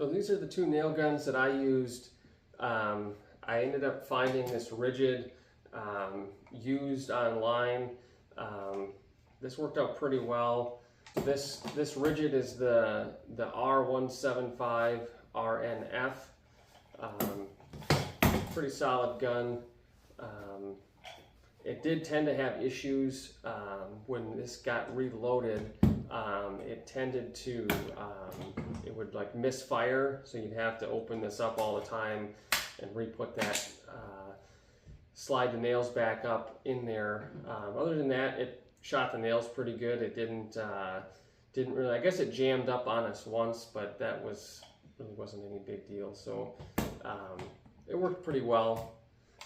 So these are the two nail guns that I used. I ended up finding this Ridgid used online. This worked out pretty well. This Ridgid is the R175 RNF. Pretty solid gun. It did tend to have issues when this got reloaded. It tended to, it would like misfire, so you'd have to open this up all the time and re-put that, slide the nails back up in there. Other than that, it shot the nails pretty good. It didn't really, I guess it jammed up on us once, but that really wasn't any big deal. So it worked pretty well.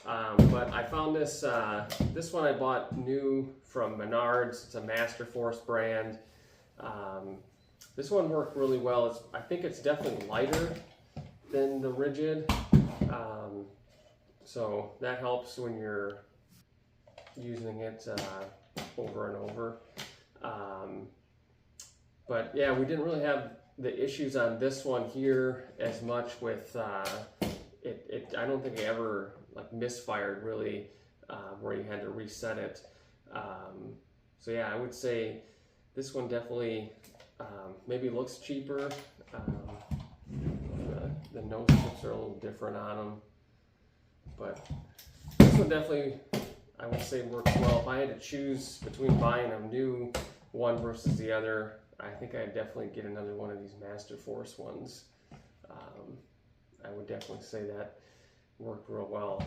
But I found this one I bought new from Menards. It's a Masterforce brand. This one worked really well. I think it's definitely lighter than the Ridgid. So that helps when you're using it over and over. But yeah, we didn't really have the issues on this one here as much with it. I don't think it ever like misfired really, where you had to reset it. So yeah, I would say this one definitely maybe looks cheaper. The nose tips are a little different on them, but this one definitely, I would say, works well. If I had to choose between buying a new one versus the other, I think I'd definitely get another one of these Masterforce ones. I would definitely say that worked real well.